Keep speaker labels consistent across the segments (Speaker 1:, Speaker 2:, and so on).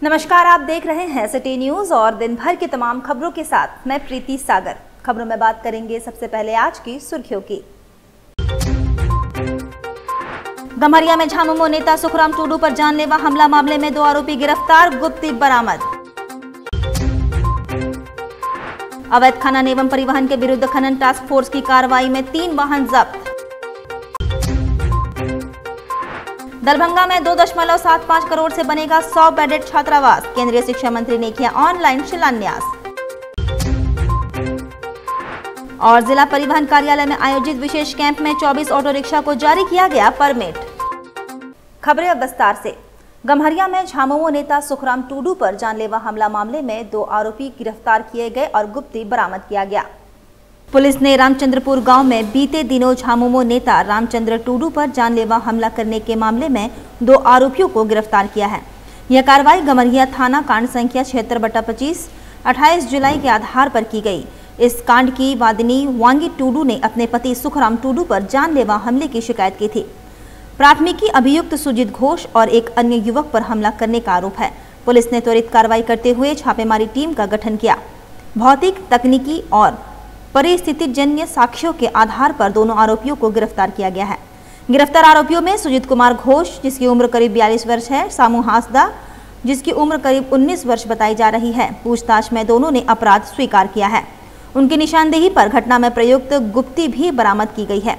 Speaker 1: नमस्कार, आप देख रहे हैं सिटी न्यूज और दिन भर की तमाम खबरों के साथ मैं प्रीति सागर। खबरों में बात करेंगे सबसे पहले आज की सुर्खियों की। गम्हरिया में झामुमो नेता सुखराम टूडू पर जानलेवा हमला मामले में 2 आरोपी गिरफ्तार, गुप्ती बरामद। अवैध खनन एवं परिवहन के विरुद्ध खनन टास्क फोर्स की कार्रवाई में 3 वाहन जब्त। दरभंगा में 2.75 करोड़ से बनेगा 100 बेडेड छात्रावास, केंद्रीय शिक्षा मंत्री ने किया ऑनलाइन शिलान्यास। और जिला परिवहन कार्यालय में आयोजित विशेष कैंप में 24 ऑटो रिक्शा को जारी किया गया परमिट। खबरें अब विस्तार से। गम्हरिया में झामुमो नेता सुखराम टूडू पर जानलेवा हमला मामले में 2 आरोपी गिरफ्तार किए गए और गुप्ती बरामद किया गया। पुलिस ने रामचंद्रपुर गांव में बीते दिनों झामुमो नेता रामचंद्र टूडू पर जानलेवा हमला करने के मामले में 2 आरोपियों को गिरफ्तार किया है। यह कार्रवाई गम्हरिया थाना कांड संख्या 76/25 28 जुलाई के आधार पर की गई। इस कांड की वादिनी वांगी टूडू ने अपने पति सुखराम टूडू पर जानलेवा हमले की शिकायत की थी। प्राथमिकी अभियुक्त सुजीत घोष और एक अन्य युवक पर हमला करने का आरोप है। पुलिस ने त्वरित कार्रवाई करते हुए छापेमारी टीम का गठन किया। भौतिक, तकनीकी और परिस्थितिजन्य साक्ष्यों के आधार पर दोनों आरोपियों को गिरफ्तार किया गया है। गिरफ्तार आरोपियों में सुजीत कुमार घोष, जिसकी उम्र करीब 42 वर्ष है, सामू हासदा, जिसकी उम्र करीब 19 वर्ष बताई जा रही है। पूछताछ में दोनों ने अपराध स्वीकार किया है। उनकी निशानदेही पर घटना में प्रयुक्त गुप्ती भी बरामद की गई है।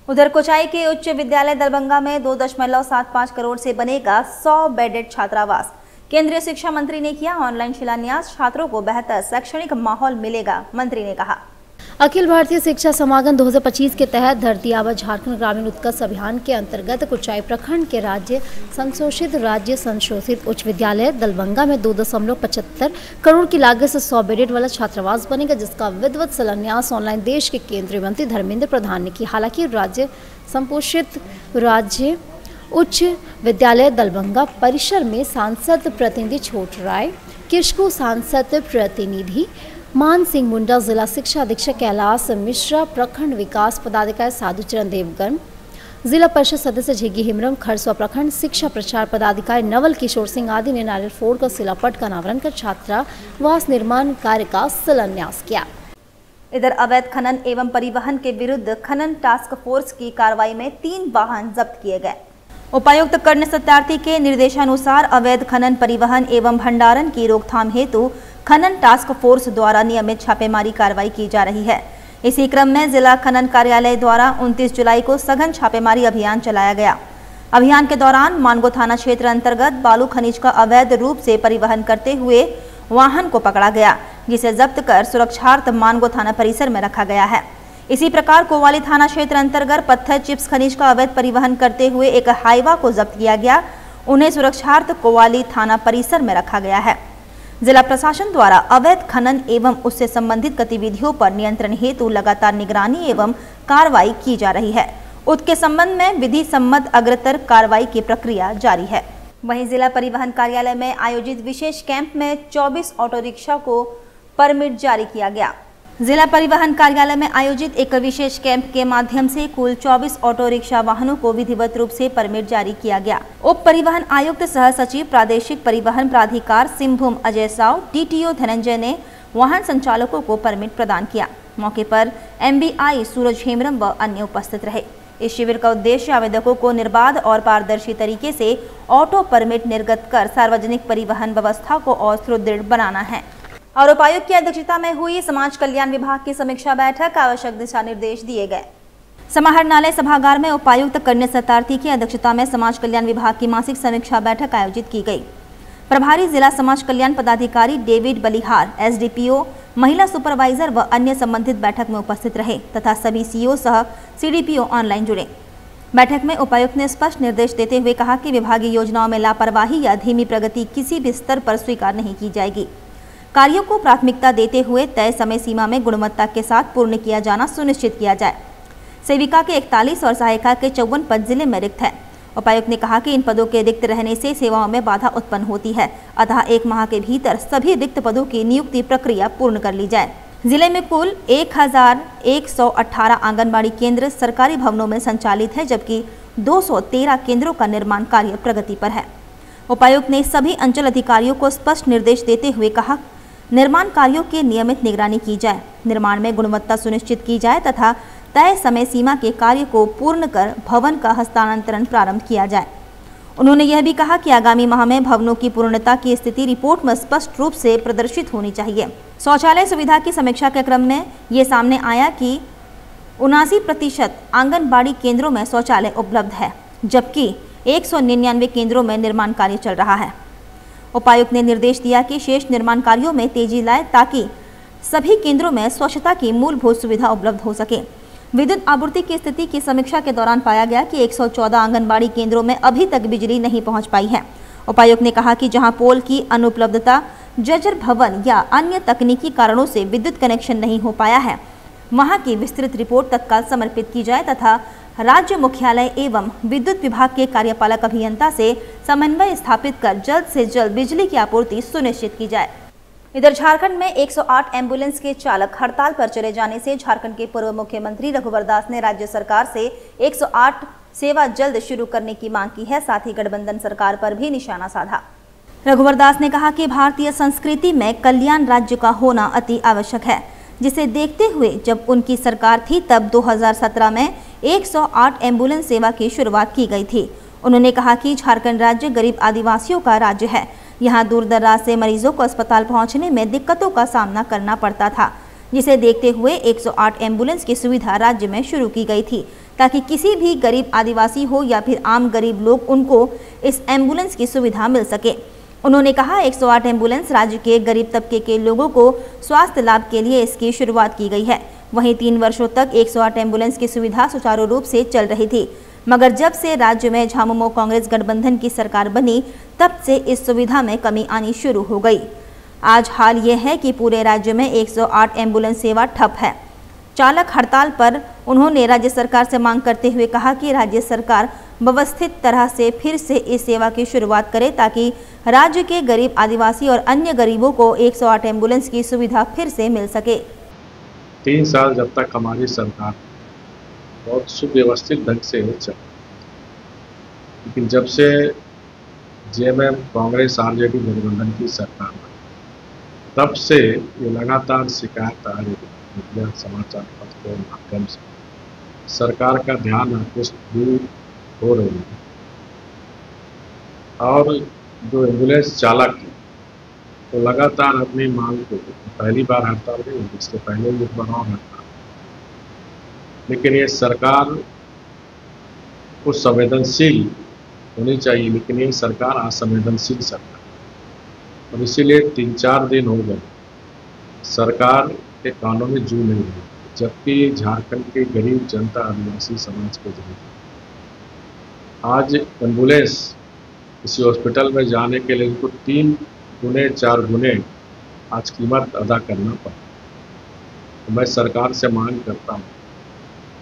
Speaker 1: उधर कोचाई के उच्च विद्यालय दरभंगा में 2.75 करोड़ से बनेगा 100 बेडेड छात्रावास, केंद्रीय शिक्षा मंत्री ने किया ऑनलाइन शिलान्यास। छात्रों को बेहतर शैक्षणिक माहौल मिलेगा, मंत्री ने कहा।
Speaker 2: अखिल भारतीय शिक्षा समागम 2025 के तहत धरती आबा झारखंड ग्रामीण उत्कर्ष अभियान के अंतर्गत कुचाई प्रखंड के राज्य संशोधित उच्च विद्यालय दलबंगा में 2.75 करोड़ की लागत से 100 बेडेड वाला छात्रावास बनेगा, जिसका विधिवत शिलान्यास ऑनलाइन देश के केंद्रीय मंत्री धर्मेंद्र प्रधान ने की। हालांकि राज्य संपोषित राज्य उच्च विद्यालय दलबंगा परिसर में सांसद प्रतिनिधि छोट राय, किशकू सांसद प्रतिनिधि मान सिंह मुंडा, जिला शिक्षा अधीक्षक कैलाश मिश्रा, प्रखंड विकास पदाधिकारी साधुचरण देवगन, जिला परिषद सदस्य झिग्गी हिमरम, खरसुआ प्रखंड शिक्षा प्रचार पदाधिकारी नवल किशोर सिंह आदि ने नारियल फोड़कर शिलापट का अनावरण कर छात्रावास निर्माण कार्य का शिलान्यास किया।
Speaker 1: इधर अवैध खनन एवं परिवहन के विरुद्ध खनन टास्क फोर्स की कार्रवाई में 3 वाहन जब्त किए गए। उपायुक्त कर्ण सत्यार्थी के निर्देशानुसार अवैध खनन, परिवहन एवं भंडारण की रोकथाम हेतु खनन टास्क फोर्स द्वारा नियमित छापेमारी कार्रवाई की जा रही है। इसी क्रम में जिला खनन कार्यालय द्वारा 29 जुलाई को सघन छापेमारी अभियान चलाया गया। अभियान के दौरान मानगो थाना क्षेत्र अंतर्गत बालू खनिज का अवैध रूप से परिवहन करते हुए वाहन को पकड़ा गया, जिसे जब्त कर सुरक्षार्थ मानगो थाना परिसर में रखा गया है। इसी प्रकार कोवाली थाना क्षेत्र अंतर्गत पत्थर चिप्स खनिज का अवैध परिवहन करते हुए एक हाईवा को जब्त किया गया। उन्हें सुरक्षार्थ कोवाली थाना परिसर में रखा गया है। जिला प्रशासन द्वारा अवैध खनन एवं उससे संबंधित गतिविधियों पर नियंत्रण हेतु लगातार निगरानी एवं कार्रवाई की जा रही है। उसके संबंध में विधि सम्मत अग्रतर कार्रवाई की प्रक्रिया जारी है। वहीं जिला परिवहन कार्यालय में आयोजित विशेष कैंप में 24 ऑटो रिक्शा को परमिट जारी किया गया। जिला परिवहन कार्यालय में आयोजित एक विशेष कैंप के माध्यम से कुल 24 ऑटो रिक्शा वाहनों को विधिवत रूप से परमिट जारी किया गया। उप परिवहन आयुक्त सह सचिव प्रादेशिक परिवहन प्राधिकार सिंहभूम अजय साव, डीटीओ धनंजय ने वाहन संचालकों को परमिट प्रदान किया। मौके पर MBI सूरज हेमरम व अन्य उपस्थित रहे। इस शिविर का उद्देश्य आवेदकों को निर्बाध और पारदर्शी तरीके से ऑटो परमिट निर्गत कर सार्वजनिक परिवहन व्यवस्था को और सुदृढ़ बनाना है। और उपायुक्त की अध्यक्षता में हुई समाज कल्याण विभाग की समीक्षा बैठक, आवश्यक दिशा निर्देश दिए गए। समाहरणालय सभागार में उपायुक्त कर्ण सत्यार्थी की अध्यक्षता में समाज कल्याण विभाग की मासिक समीक्षा बैठक आयोजित की गई। प्रभारी जिला समाज कल्याण पदाधिकारी डेविड बलिहार, SDPO, महिला सुपरवाइजर व अन्य संबंधित बैठक में उपस्थित रहे तथा सभी CO सह CDPO ऑनलाइन जुड़े। बैठक में उपायुक्त ने स्पष्ट निर्देश देते हुए कहा कि विभागीय योजनाओं में लापरवाही या धीमी प्रगति किसी भी स्तर पर स्वीकार नहीं की जाएगी। कार्यों को प्राथमिकता देते हुए तय समय सीमा में गुणवत्ता के साथ पूर्ण किया जाना सुनिश्चित किया जाए। सेविका के 41 और सहायिका के 54 पद जिले में रिक्त है। उपायुक्त ने कहा कि इन पदों के रिक्त रहने से सेवाओं में बाधा उत्पन्न होती है, अतः 1 माह के भीतर सभी रिक्त पदों की नियुक्ति प्रक्रिया पूर्ण कर ली जाए। जिले में कुल 1118 आंगनबाड़ी केंद्र सरकारी भवनों में संचालित है, जबकि 213 केंद्रों का निर्माण कार्य प्रगति पर है। उपायुक्त ने सभी अंचल अधिकारियों को स्पष्ट निर्देश देते हुए कहा, निर्माण कार्यों की नियमित निगरानी की जाए, निर्माण में गुणवत्ता सुनिश्चित की जाए तथा तय समय सीमा के कार्य को पूर्ण कर भवन का हस्तांतरण प्रारंभ किया जाए। उन्होंने यह भी कहा कि आगामी माह में भवनों की पूर्णता की स्थिति रिपोर्ट में स्पष्ट रूप से प्रदर्शित होनी चाहिए। शौचालय सुविधा की समीक्षा के क्रम में ये सामने आया कि 79% आंगनबाड़ी केंद्रों में शौचालय उपलब्ध है, जबकि 199 केंद्रों में निर्माण कार्य चल रहा है। उपायुक्त ने निर्देश दिया कि शेष निर्माण कार्यों में तेजी लाए ताकि सभी केंद्रों में स्वच्छता की मूलभूत सुविधा उपलब्ध हो सके। विद्युत आपूर्ति की स्थिति की समीक्षा के दौरान पाया गया कि 114 आंगनबाड़ी केंद्रों में अभी तक बिजली नहीं पहुंच पाई है। उपायुक्त ने कहा कि जहां पोल की अनुपलब्धता, जर्जर भवन या अन्य तकनीकी कारणों से विद्युत कनेक्शन नहीं हो पाया है, वहां की विस्तृत रिपोर्ट तत्काल समर्पित की जाए तथा राज्य मुख्यालय एवं विद्युत विभाग के कार्यपालक अभियंता से समन्वय स्थापित कर जल्द से जल्द बिजली की आपूर्ति सुनिश्चित की जाए। इधर झारखंड में 108 एम्बुलेंस के चालक हड़ताल पर चले जाने से झारखंड के पूर्व मुख्यमंत्री रघुवर दास ने राज्य सरकार से 108 सेवा जल्द शुरू करने की मांग की है। साथ ही गठबंधन सरकार पर भी निशाना साधा। रघुवर दास ने कहा कि भारतीय संस्कृति में कल्याण राज्य का होना अति आवश्यक है, जिसे देखते हुए जब उनकी सरकार थी तब 2017 में 108 एम्बुलेंस सेवा की शुरुआत की गई थी। उन्होंने कहा कि झारखंड राज्य गरीब आदिवासियों का राज्य है। यहाँ दूर दराज से मरीजों को अस्पताल पहुँचने में दिक्कतों का सामना करना पड़ता था, जिसे देखते हुए 108 एम्बुलेंस की सुविधा राज्य में शुरू की गई थी ताकि किसी भी गरीब आदिवासी हो या फिर आम गरीब लोग, उनको इस एम्बुलेंस की सुविधा मिल सके। उन्होंने कहा 108 एम्बुलेंस राज्य के गरीब तबके के लोगों को स्वास्थ्य लाभ के लिए इसकी शुरुआत की गई है। वहीं 3 वर्षों तक 108 एम्बुलेंस की सुविधा सुचारू रूप से चल रही थी, मगर जब से राज्य में झामुमो कांग्रेस गठबंधन की सरकार बनी तब से इस सुविधा में कमी आनी शुरू हो गई। आज हाल ये है कि पूरे राज्य में 108 एम्बुलेंस सेवा ठप है। चालक हड़ताल पर उन्होंने राज्य सरकार से मांग करते हुए कहा कि राज्य सरकार व्यवस्थित तरह से फिर से इस सेवा की शुरुआत करे ताकि राज्य के गरीब आदिवासी और अन्य गरीबों को 108 एम्बुलेंस की सुविधा फिर से मिल सके।
Speaker 3: 3 साल जब तक हमारी सरकार बहुत सुव्यवस्थित ढंग से चली, लेकिन जब से जेएमएम कांग्रेस आरजेडी गठबंधन की सरकार बनी तब से ये लगातार शिकायत आ रही है। मीडिया समाचार पत्र के माध्यम से सरकार का ध्यान आकृष्ट भी हो रही है और जो एम्बुलेंस चालक है तो लगातार अपनी मांग को, पहली बार हड़ताल नहीं, इससे पहले भी एक बार और हड़ताल, लेकिन ये सरकार को संवेदनशील होनी चाहिए, लेकिन ये सरकार असंवेदनशील सरकार, और इसीलिए 3-4 दिन हो गए सरकार के कानों में जू नहीं हुई, जबकि झारखंड के गरीब जनता आदिवासी समाज के जरिए आज एम्बुलेंस किसी हॉस्पिटल में जाने के लिए उनको 3 गुने 4 गुने आज कीमत अदा करना पड़ा। तो मैं सरकार से मांग करता हूँ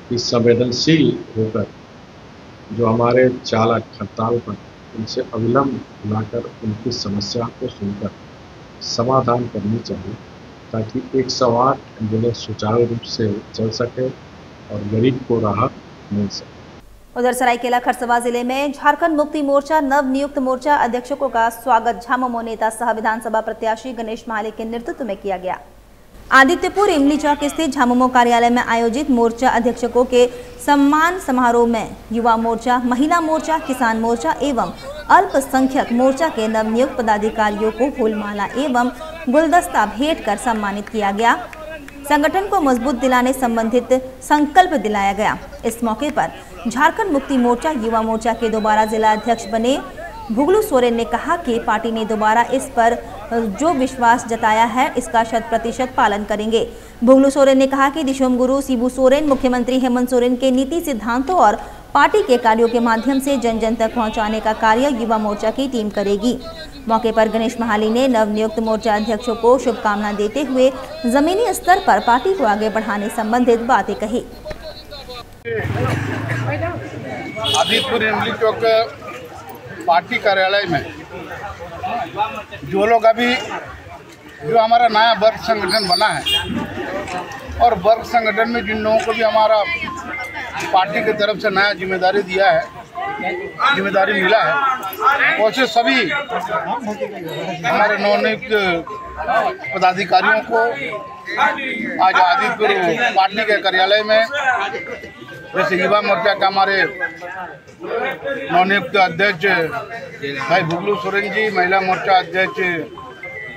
Speaker 3: कि संवेदनशील होकर जो हमारे चालक हड़ताल पर, उनसे अविलंब बुलाकर उनकी समस्या को सुनकर समाधान करनी चाहिए ताकि 108 एम्बुलेंस सुचारू रूप से चल सके और गरीब को राहत मिल सके।
Speaker 1: उधर सरायकेला खरसावां जिले में झारखंड मुक्ति मोर्चा नव नियुक्त मोर्चा अध्यक्षों का स्वागत झामुमो नेता सह विधानसभा प्रत्याशी गणेश महाले के नेतृत्व में किया गया। आदित्यपुर इमली चौक स्थित झामुमो कार्यालय में आयोजित मोर्चा अध्यक्षकों के सम्मान समारोह में युवा मोर्चा, महिला मोर्चा, किसान मोर्चा एवं अल्पसंख्यक मोर्चा के नवनियुक्त पदाधिकारियों को फूलमाला एवं गुलदस्ता भेंट कर सम्मानित किया गया। संगठन को मजबूत दिलाने संबंधित संकल्प दिलाया गया। इस मौके पर झारखंड मुक्ति मोर्चा युवा मोर्चा के दोबारा जिला अध्यक्ष बने भुगलू सोरेन ने कहा कि पार्टी ने दोबारा इस पर जो विश्वास जताया है इसका 100% पालन करेंगे। भुगलू सोरेन ने कहा कि दिशोम गुरु शिबू सोरेन मुख्यमंत्री हेमंत सोरेन के नीति सिद्धांतों और पार्टी के कार्यों के माध्यम से जन जन तक पहुंचाने का कार्य युवा मोर्चा की टीम करेगी। मौके पर गणेश महाली ने नवनियुक्त मोर्चा अध्यक्षों को शुभकामना देते हुए जमीनी स्तर पर पार्टी को आगे बढ़ाने संबंधित बातें कही।
Speaker 4: आदित्यपुर इमली चौक पार्टी कार्यालय में जो लोग अभी जो हमारा नया वर्ग संगठन बना है और वर्ग संगठन में जिन लोगों को भी हमारा पार्टी की तरफ से नया जिम्मेदारी दिया है, जिम्मेदारी मिला है, वैसे सभी हमारे नवनियुक्त पदाधिकारियों को आज आदितपुर पार्टी के कार्यालय में, जैसे युवा मोर्चा का हमारे नवनियुक्त अध्यक्ष भाई भुगलू सोरेन जी, महिला मोर्चा अध्यक्ष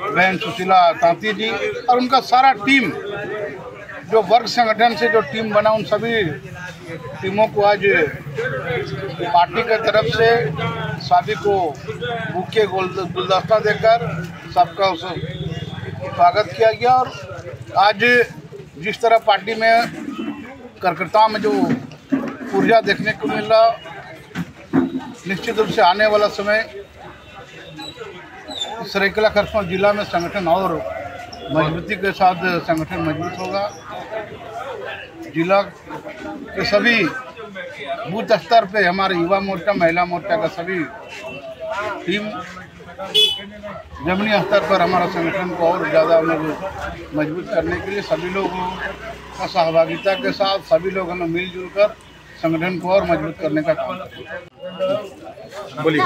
Speaker 4: बहन सुशीला तांती जी और उनका सारा टीम, जो वर्ग संगठन से जो टीम बना, उन सभी टीमों को आज पार्टी की तरफ से सभी को बुके गुलदस्ता देकर सबका स्वागत किया गया। और आज जिस तरह पार्टी में कार्यकर्ताओं में जो ऊर्जा देखने को मिल रहा, निश्चित रूप से आने वाला समय सरायकेला खरसावां जिला में संगठन और मजबूती के साथ संगठन मजबूत होगा। जिला के सभी बूथ स्तर पे हमारे युवा मोर्चा, महिला मोर्चा का सभी टीम जमीनी स्तर पर हमारा संगठन को और ज़्यादा मजबूत करने के लिए सभी लोगों का सहभागिता के साथ सभी लोग हमें मिलजुल कर संगठन को और मजबूत करने का काम करें।
Speaker 3: बोलिए।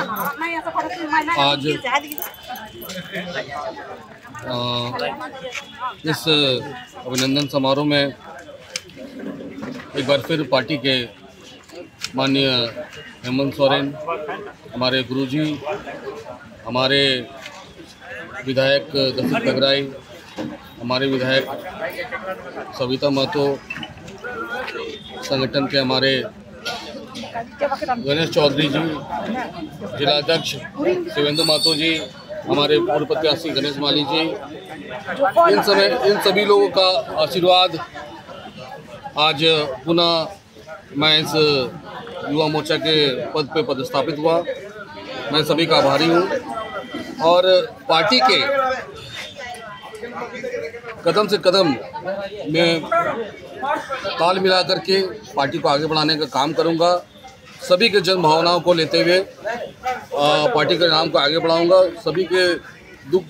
Speaker 5: आज इस अभिनंदन समारोह में एक बार फिर पार्टी के माननीय हेमंत सोरेन, हमारे गुरुजी, हमारे विधायक दशरथ टगराई, हमारे विधायक सविता महतो, संगठन के हमारे गणेश चौधरी जी, जिलाध्यक्ष शिवेंद्र महतो जी, हमारे पूर्व प्रत्याशी गणेश माली जी, इन सभी लोगों का आशीर्वाद आज पुनः मैं इस युवा मोर्चा के पद पे पदस्थापित हुआ। मैं सभी का आभारी हूँ और पार्टी के कदम से कदम में ताल मिला करके पार्टी को आगे बढ़ाने का काम करूँगा। सभी के जन भावनाओं को लेते हुए पार्टी के नाम को आगे बढ़ाऊँगा, सभी के दुख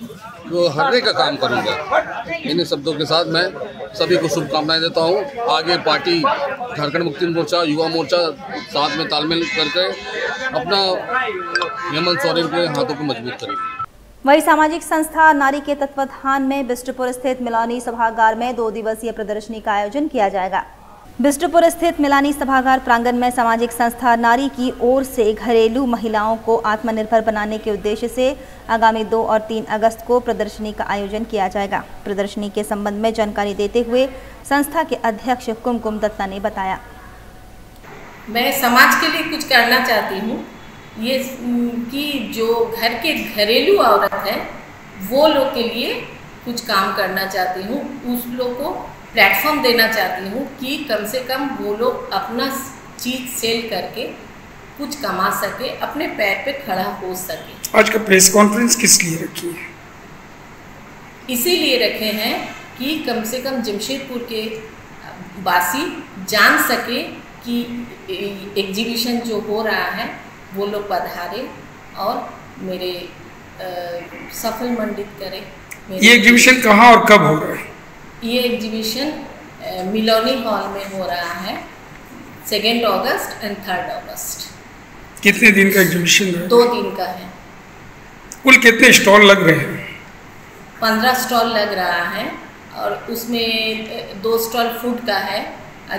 Speaker 5: को हरने का काम करूँगा। इन शब्दों के साथ मैं सभी को शुभकामनाएं देता हूँ। आगे पार्टी झारखंड मुक्ति मोर्चा, युवा मोर्चा साथ में तालमेल करके अपना हेमंत सोरेन के हाथों को मजबूत करेगी।
Speaker 1: वही सामाजिक संस्था नारी के तत्वाधान में बिष्टुपुर स्थित मिलानी सभागार में 2 दिवसीय प्रदर्शनी का आयोजन किया जाएगा। बिष्टुपुर स्थित मिलानी सभागार प्रांगण में सामाजिक संस्था नारी की ओर से घरेलू महिलाओं को आत्मनिर्भर बनाने के उद्देश्य से आगामी 2 और 3 अगस्त को प्रदर्शनी का आयोजन किया जाएगा। प्रदर्शनी के संबंध में जानकारी देते हुए संस्था के अध्यक्ष कुमकुम दत्ता ने बताया,
Speaker 6: मैं समाज के लिए कुछ करना चाहती हूँ, ये कि जो घर के घरेलू औरत है वो लोग के लिए कुछ काम करना चाहती हूँ, उस लोग को प्लेटफॉर्म देना चाहती हूँ कि कम से कम वो लोग अपना चीज़ सेल करके कुछ कमा सके, अपने पैर पे खड़ा हो सके।
Speaker 7: आज का प्रेस कॉन्फ्रेंस किस लिए रखी है?
Speaker 6: इसीलिए रखे हैं कि कम से कम जमशेदपुर के वासी जान सके कि एग्जीबिशन जो हो रहा है वो लोग पधारे और मेरे सफल मंडित करें।
Speaker 7: ये एग्जीबिशन कहाँ और कब हो रहा है?
Speaker 6: ये एग्जीबिशन मिलोनी हॉल में हो रहा है 2 अगस्त और 3 अगस्त।
Speaker 7: कितने दिन का एग्जीबिशन है?
Speaker 6: 2 दिन का है।
Speaker 7: कुल कितने स्टॉल लग रहे हैं?
Speaker 6: 15 स्टॉल लग रहा है और उसमें 2 स्टॉल फूड का है,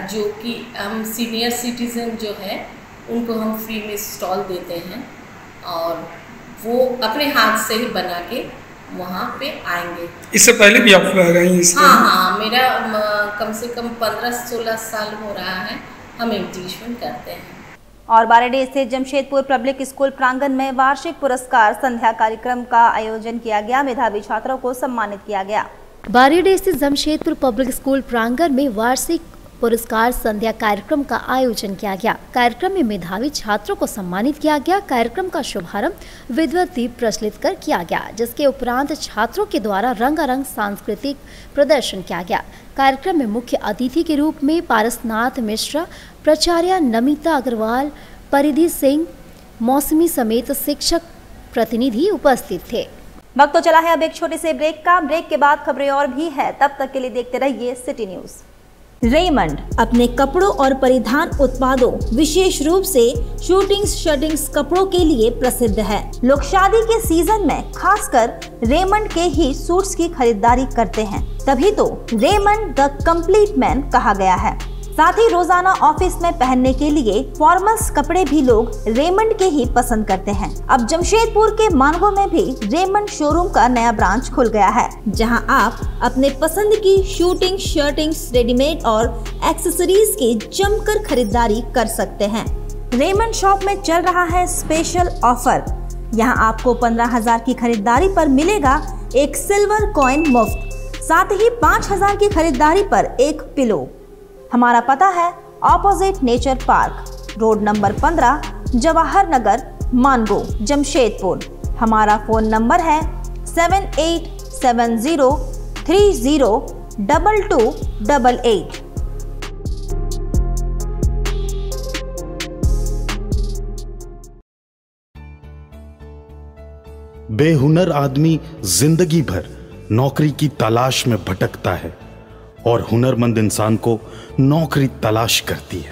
Speaker 6: जो कि हम सीनियर सिटीजन जो है उनको हम फ्री में स्टॉल देते हैं और वो अपने हाथ से ही बना के वहाँ पे आएंगे। इससे पहले भी आप लगाई? हाँ, मेरा कम से कम 15-16 साल हो रहा है हम एग्जीबिशन करते हैं।
Speaker 1: और बारेडीह स्थित जमशेदपुर पब्लिक स्कूल प्रांगण में वार्षिक पुरस्कार संध्या कार्यक्रम का आयोजन किया गया। मेधावी छात्रों को सम्मानित किया गया।
Speaker 2: बारेडीह स्थित जमशेदपुर पब्लिक स्कूल प्रांगण में वार्षिक पुरस्कार संध्या कार्यक्रम का आयोजन किया गया। कार्यक्रम में मेधावी छात्रों को सम्मानित किया गया। कार्यक्रम का शुभारंभ विद्वत दीप प्रज्वलित कर किया गया, जिसके उपरांत छात्रों के द्वारा रंगारंग सांस्कृतिक प्रदर्शन किया गया। कार्यक्रम में मुख्य अतिथि के रूप में पारसनाथ मिश्रा, प्राचार्य नमिता अग्रवाल, परिधि सिंह, मौसमी समेत शिक्षक प्रतिनिधि उपस्थित थे।
Speaker 1: वक्त तो चला है अब एक छोटे से ब्रेक का। ब्रेक के बाद खबरें और भी है, तब तक के लिए देखते रहिए सिटी न्यूज। रेमंड अपने कपड़ों और परिधान उत्पादों विशेष रूप से शूटिंग्स शर्टिंग्स कपड़ों के लिए प्रसिद्ध है। लोग शादी के सीजन में खासकर रेमंड के ही सूट्स की खरीदारी करते हैं, तभी तो रेमंड द कंप्लीट मैन कहा गया है। साथ ही रोजाना ऑफिस में पहनने के लिए फॉर्मल्स कपड़े भी लोग रेमंड के ही पसंद करते हैं। अब जमशेदपुर के मानगो में भी रेमंड शोरूम का नया ब्रांच खुल गया है, जहां आप अपने पसंद की शूटिंग शर्टिंग्स रेडीमेड और एक्सेसरीज की जमकर खरीदारी कर सकते हैं। रेमंड शॉप में चल रहा है स्पेशल ऑफर। यहां आपको 15,000 की खरीदारी पर मिलेगा एक सिल्वर कॉइन मुफ्त, साथ ही 5,000 की खरीदारी पर एक पिलो। हमारा पता है opposite nature park, road number 15, Jawahar Nagar, Mango, Jamshedpur. हमारा फोन नंबर है 7870302288।
Speaker 8: बेहुनर आदमी जिंदगी भर नौकरी की तलाश में भटकता है और हुनरमंद इंसान को नौकरी तलाश करती है।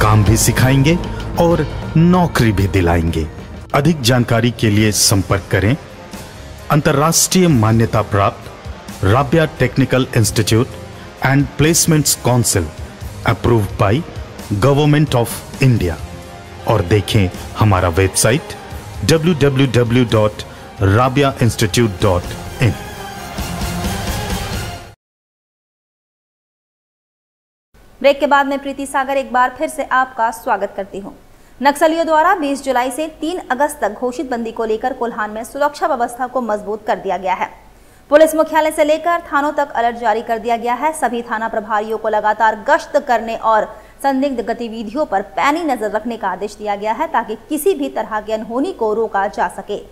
Speaker 8: काम भी सिखाएंगे और नौकरी भी दिलाएंगे। अधिक जानकारी के लिए संपर्क करें अंतर्राष्ट्रीय मान्यता प्राप्त Rabia technical institute and placements council approved by government of India और देखें हमारा वेबसाइट www.rabiainstitute.in।
Speaker 1: ब्रेक के बाद मैं प्रीति सागर एक बार फिर से आपका स्वागत करती हूं। नक्सलियों द्वारा 20 जुलाई से 3 अगस्त तक घोषित बंदी को लेकर कोल्हान में सुरक्षा व्यवस्था को मजबूत कर दिया गया है। पुलिस मुख्यालय से लेकर थानों तक अलर्ट जारी कर दिया गया है। सभी थाना प्रभारियों को लगातार गश्त करने और संदिग्ध गतिविधियों पर पैनी नजर रखने का आदेश दिया गया है ताकि किसी भी तरह की अनहोनी को रोका जा सके।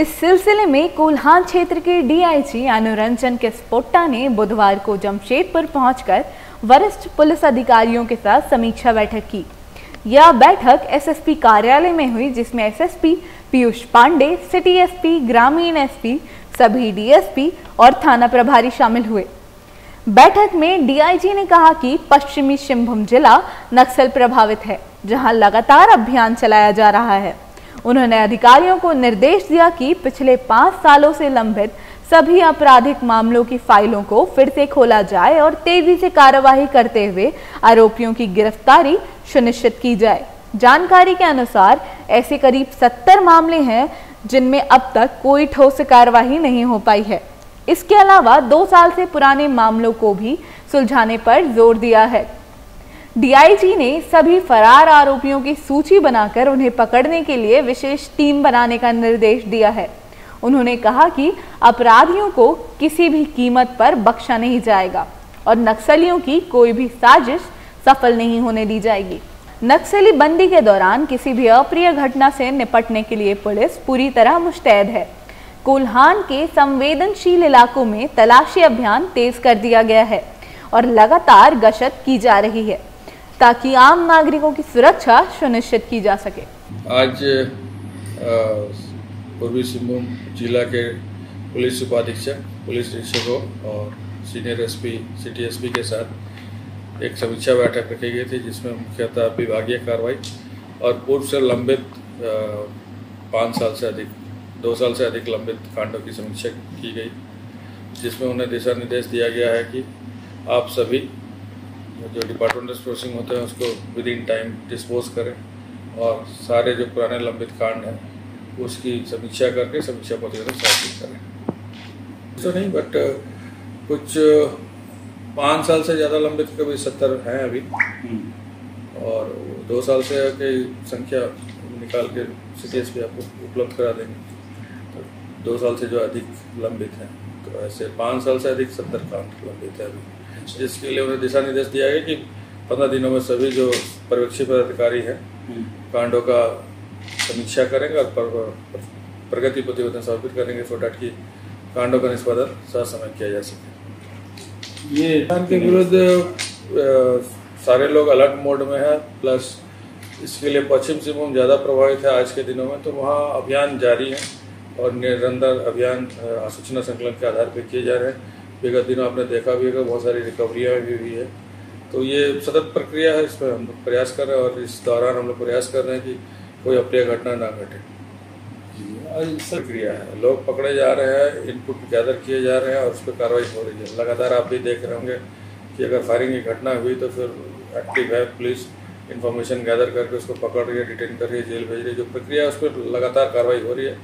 Speaker 9: इस सिलसिले में कोल्हान क्षेत्र के डीआईजी अनुरंजन किस्पोट्टा ने बुधवार को जमशेदपुर पहुंचकर वरिष्ठ पुलिस अधिकारियों के साथ समीक्षा बैठक की। यह बैठक एसएसपी कार्यालय में हुई, जिसमें SSP Piyush Pandey, city SP, ग्रामीण एसपी, सभी डीएसपी और थाना प्रभारी शामिल हुए। बैठक में डीआईजी ने कहा कि पश्चिमी सिंहभूम जिला नक्सल प्रभावित है, जहां लगातार अभियान चलाया जा रहा है। उन्होंने अधिकारियों को निर्देश दिया कि पिछले 5 सालों से लंबित सभी आपराधिक मामलों की फाइलों को फिर से खोला जाए और तेजी से कार्यवाही करते हुए आरोपियों की गिरफ्तारी सुनिश्चित की जाए। जानकारी के अनुसार ऐसे करीब 70 मामले हैं जिनमें अब तक कोई ठोस कार्यवाही नहीं हो पाई है। इसके अलावा 2 साल से पुराने मामलों को भी सुलझाने पर जोर दिया है। डीआईजी ने सभी फरार आरोपियों की सूची बनाकर उन्हें पकड़ने के लिए विशेष टीम बनाने का निर्देश दिया है। उन्होंने कहा कि अपराधियों को किसी भी कीमत पर बख्शा नहीं जाएगा और नक्सलियों की कोई भी साजिश सफल नहीं होने दी जाएगी। नक्सली बंदी के दौरान किसी भी अप्रिय घटना से निपटने के लिए पुलिस पूरी तरह मुस्तैद है। कोल्हान के संवेदनशील इलाकों में तलाशी अभियान तेज कर दिया गया है और लगातार गश्त की जा रही है ताकि आम नागरिकों की सुरक्षा सुनिश्चित की जा सके।
Speaker 5: आज पूर्वी सिंहभूम जिला के
Speaker 10: पुलिस उपाधीक्षक, पुलिस निरीक्षकों और सीनियर एसपी, सिटी एसपी के साथ एक समीक्षा बैठक रखी गई थी, जिसमें मुख्यतः विभागीय कार्रवाई और पूर्व से लंबित 5 साल से अधिक 2 साल से अधिक लंबित कांडों की समीक्षा की गई, जिसमें उन्हें दिशा निर्देश दिया गया है कि आप सभी जो डिपार्टमेंटल प्रोसेसिंग होते हैं उसको विद इन टाइम डिस्पोज करें और सारे जो पुराने लंबित कांड हैं उसकी समीक्षा करके समीक्षा प्रतिवेदन साबित करें। तो नहीं, बट कुछ 5 साल से ज़्यादा लंबित कभी 70 हैं अभी, और 2 साल से की संख्या निकाल के CTS पे आपको उपलब्ध करा देंगे। तो 2 साल से जो अधिक लंबित हैं, तो ऐसे 5 साल से अधिक 70 कांड लंबित है अभी, जिसके लिए उन्हें दिशा निर्देश दिया गया कि 15 दिनों में सभी जो पर्यवेक्षी पदाधिकारी हैं कांडों का समीक्षा करेंगे और प्रगति प्रतिवेदन समर्पित करेंगे, सो डैट की कांडों का निष्पादन समय किया जा सके। ये के विरुद्ध सारे लोग अलर्ट मोड में है, प्लस इसके लिए पश्चिम सिंहभूम ज़्यादा प्रभावित है आज के दिनों में, तो वहाँ अभियान जारी है और निरंतर अभियान सूचना संकलन के आधार पर किए जा रहे हैं। विगत दिनों आपने देखा भी होगा बहुत सारी रिकवरियाँ भी हुई है, तो ये सतत प्रक्रिया है, इसमें हम लोग प्रयास कर रहे हैं और इस दौरान हम लोग प्रयास कर रहे हैं कि कोई अप्रिय घटना ना घटे। प्रक्रिया है, लोग पकड़े जा रहे हैं, इनपुट गैदर किए जा रहे हैं और उस पर कार्रवाई हो रही है। लगातार आप भी देख रहे होंगे कि अगर फायरिंग की घटना हुई तो फिर एक्टिव है पुलिस, इन्फॉर्मेशन गैदर करके उसको पकड़ रही है, डिटेन कर रही है, जेल भेज रही है। जो प्रक्रिया है उस पर लगातार कार्रवाई हो रही है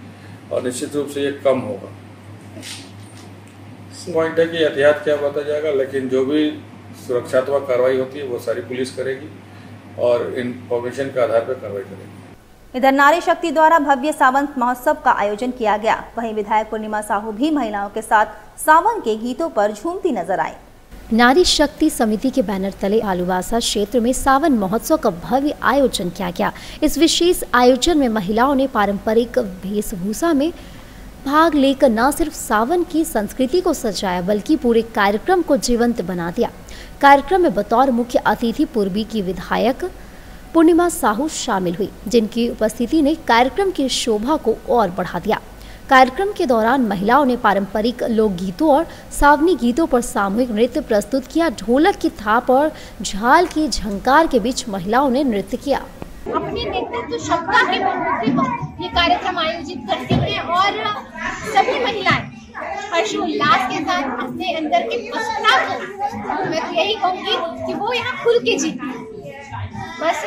Speaker 10: और निश्चित रूप से ये कम होगा। पॉइंट है कि एहतियात क्या बता जाएगा, लेकिन जो भी सुरक्षात्मक कार्रवाई होती है वो सारी पुलिस करेगी और इन्फॉर्मेशन के आधार पर कार्रवाई करेगी।
Speaker 1: इधर नारी शक्ति द्वारा भव्य सावन महोत्सव का आयोजन किया गया। वहीं विधायक पूर्णिमा साहू भी महिलाओं के साथ सावन के गीतों पर झूमती नजर आई।
Speaker 2: नारी शक्ति समिति के बैनर तले आलूवासा क्षेत्र में सावन महोत्सव का भव्य आयोजन किया गया। इस विशेष आयोजन में महिलाओं ने पारंपरिक वेशभूषा में भाग लेकर न सिर्फ सावन की संस्कृति को सजाया बल्कि पूरे कार्यक्रम को जीवंत बना दिया। कार्यक्रम में बतौर मुख्य अतिथि पूर्वी की विधायक पूर्णिमा साहू शामिल हुई, जिनकी उपस्थिति ने कार्यक्रम की शोभा को और बढ़ा दिया। कार्यक्रम के दौरान महिलाओं ने पारंपरिक लोकगीतों और सावनी गीतों पर सामूहिक नृत्य प्रस्तुत किया। ढोलक की थाप और झाल की झंकार के बीच महिलाओं ने नृत्य किया।
Speaker 11: अपने नेतृत्व क्षमता के बलबूते पर ये कार्यक्रम आयोजित करते हैं और सभी महिलाएं हर्षोल्लास के साथ अपने अंदर के पसना को, मैं तो यही कहूँगी कि वो यहाँ खुल के जीती। बस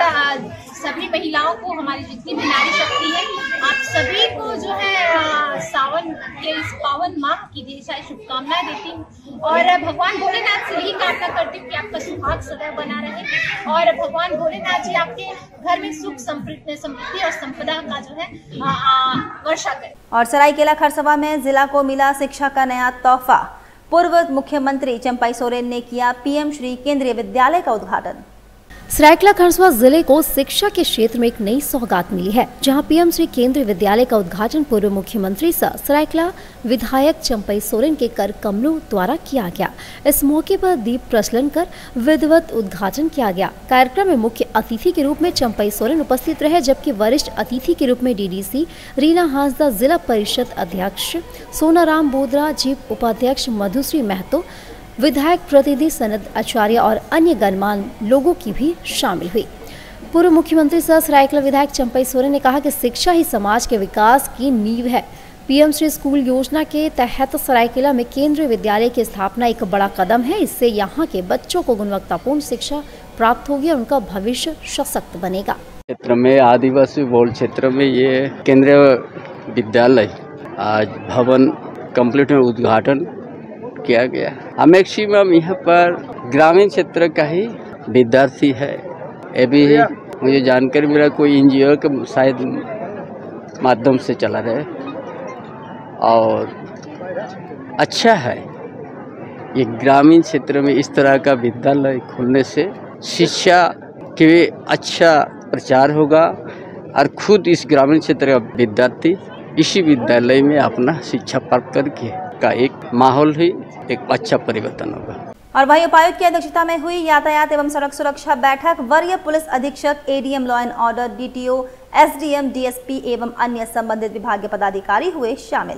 Speaker 11: सभी महिलाओं को, हमारी जितनी भी नारी शक्ति है, आप सभी को जो है सावन के इस पावन माह की ढेर सारी शुभकामनाएं देती हूँ और भगवान भोलेनाथ से यही प्रार्थना करती हूँ कि आपका सुहाग सदैव बना रहे और भगवान भोलेनाथ जी आपके घर में सुख समृद्धि और संपदा का जो है वर्षा करें।
Speaker 1: और सरायकेला खरसवा में जिला को मिला शिक्षा का नया तोहफा। पूर्व मुख्यमंत्री चंपाई सोरेन ने किया पीएम श्री केंद्रीय विद्यालय का उद्घाटन।
Speaker 2: सरायकेला खरसवा जिले को शिक्षा के क्षेत्र में एक नई सौगात मिली है, जहां पीएम श्री केंद्रीय विद्यालय का उद्घाटन पूर्व मुख्यमंत्री सह सरायकेला विधायक चंपाई सोरेन के कर कमलों द्वारा किया गया। इस मौके पर दीप प्रज्वलन कर विधिवत उद्घाटन किया गया। कार्यक्रम में मुख्य अतिथि के रूप में चंपाई सोरेन उपस्थित रहे, जबकि वरिष्ठ अतिथि के रूप में डीडीसी रीना हांसदा, जिला परिषद अध्यक्ष सोनाराम बोदरा, जीप उपाध्यक्ष मधुश्री महतो, विधायक प्रतिनिधि सनद आचार्य और अन्य गणमान्य लोगों की भी शामिल हुई। पूर्व मुख्यमंत्री सह सरायकेला विधायक चंपाई सोरेन ने कहा कि शिक्षा ही समाज के विकास की नींव है। पीएम श्री स्कूल योजना के तहत सरायकेला में केंद्रीय विद्यालय की स्थापना एक बड़ा कदम है। इससे यहाँ के बच्चों को गुणवत्तापूर्ण शिक्षा प्राप्त होगी और उनका भविष्य सशक्त बनेगा।
Speaker 12: क्षेत्र में आदिवासी बहुल क्षेत्र में ये केंद्रीय विद्यालय आज भवन कंप्लीट में उद्घाटन किया गया। मैक्सिमम यहाँ पर ग्रामीण क्षेत्र का ही विद्यार्थी है। ये भी मुझे जानकारी मिला कोई एनजीओ के शायद माध्यम से चला रहे और अच्छा है। ये ग्रामीण क्षेत्र में इस तरह का विद्यालय खुलने से शिक्षा के अच्छा प्रचार होगा और खुद इस ग्रामीण क्षेत्र का विद्यार्थी इसी विद्यालय में अपना शिक्षा प्राप्त करके का एक माहौल ही एक अच्छा परिवर्तन होगा।
Speaker 1: और वहीं उपायुक्त की अध्यक्षता में हुई यातायात एवं सड़क सुरक्षा बैठक। वरीय पुलिस अधीक्षक, ADM law and order, DTO, SDM, DSP एवं अन्य संबंधित विभागीय पदाधिकारी हुए शामिल।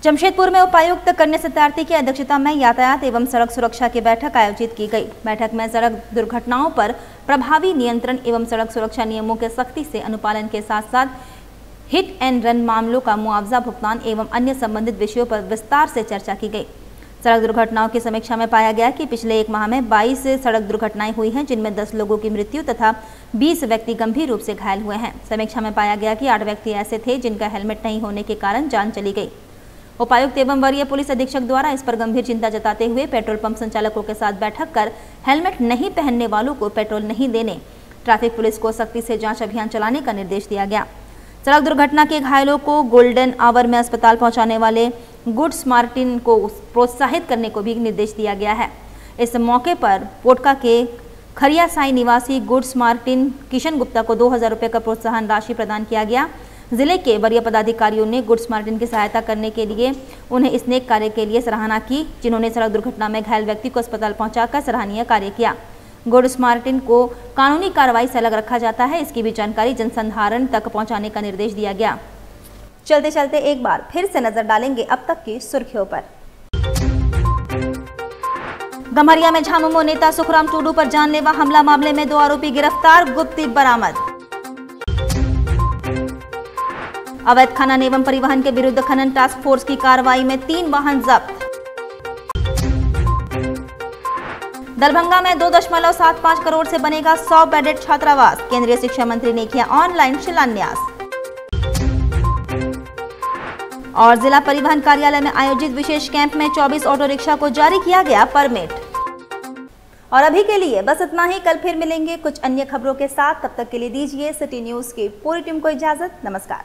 Speaker 1: जमशेदपुर में उपायुक्त कन्या सत्यार्थी की अध्यक्षता में यातायात एवं सड़क सुरक्षा की बैठक आयोजित की गई। बैठक में सड़क दुर्घटनाओं पर प्रभावी नियंत्रण एवं सड़क सुरक्षा नियमों के सख्ती से अनुपालन के साथ साथ हिट एंड रन मामलों का मुआवजा भुगतान एवं अन्य संबंधित विषयों पर विस्तार से चर्चा की गई। सड़क दुर्घटनाओं की समीक्षा में पाया गया कि पिछले एक माह में 22 सड़क दुर्घटनाएं हुई हैं, जिनमें 10 लोगों की मृत्यु तथा 20 व्यक्ति गंभीर रूप से घायल हुए हैं। समीक्षा में पाया गया कि 8 व्यक्ति ऐसे थे जिनका हेलमेट नहीं होने के कारण जान चली गई। उपायुक्त एवं वरीय पुलिस अधीक्षक द्वारा इस पर गंभीर चिंता जताते हुए पेट्रोल पंप संचालकों के साथ बैठक कर हेलमेट नहीं पहनने वालों को पेट्रोल नहीं देने, ट्रैफिक पुलिस को सख्ती से जांच अभियान चलाने का निर्देश दिया गया। सड़क दुर्घटना के घायलों को गोल्डन आवर में अस्पताल पहुंचाने वाले गुड स्मार्टिन को प्रोत्साहित करने को भी निर्देश दिया गया है। इस मौके पर पोटका के खरियासाई निवासी गुड स्मार्टिन किशन गुप्ता को 2000 रुपये का प्रोत्साहन राशि प्रदान किया गया। जिले के वरीय पदाधिकारियों ने गुड स्मार्टिन की सहायता करने के लिए उन्हें इस नेक कार्य के लिए सराहना की, जिन्होंने सड़क दुर्घटना में घायल व्यक्ति को अस्पताल पहुंचाकर सराहनीय कार्य किया। गुड स्मार्टिन को कानूनी कार्रवाई से अलग रखा जाता है, इसकी भी जानकारी जनसंधारण तक पहुंचाने का निर्देश दिया गया। चलते चलते एक बार फिर से नजर डालेंगे अब तक की सुर्खियों पर। गम्हरिया में झामुमो नेता सुखराम टूडू पर जानलेवा हमला मामले में 2 आरोपी गिरफ्तार, गुप्त बरामद। अवैध खनन एवं परिवहन के विरुद्ध खनन टास्क फोर्स की कार्रवाई में 3 वाहन जब्त। दरभंगा में 2.75 करोड़ से बनेगा 100 बेडेड छात्रावास, केंद्रीय शिक्षा मंत्री ने किया ऑनलाइन शिलान्यास। और जिला परिवहन कार्यालय में आयोजित विशेष कैंप में 24 ऑटो रिक्शा को जारी किया गया परमिट। और अभी के लिए बस इतना ही। कल फिर मिलेंगे कुछ अन्य खबरों के साथ। तब तक के लिए दीजिए सिटी न्यूज की पूरी टीम को इजाजत। नमस्कार।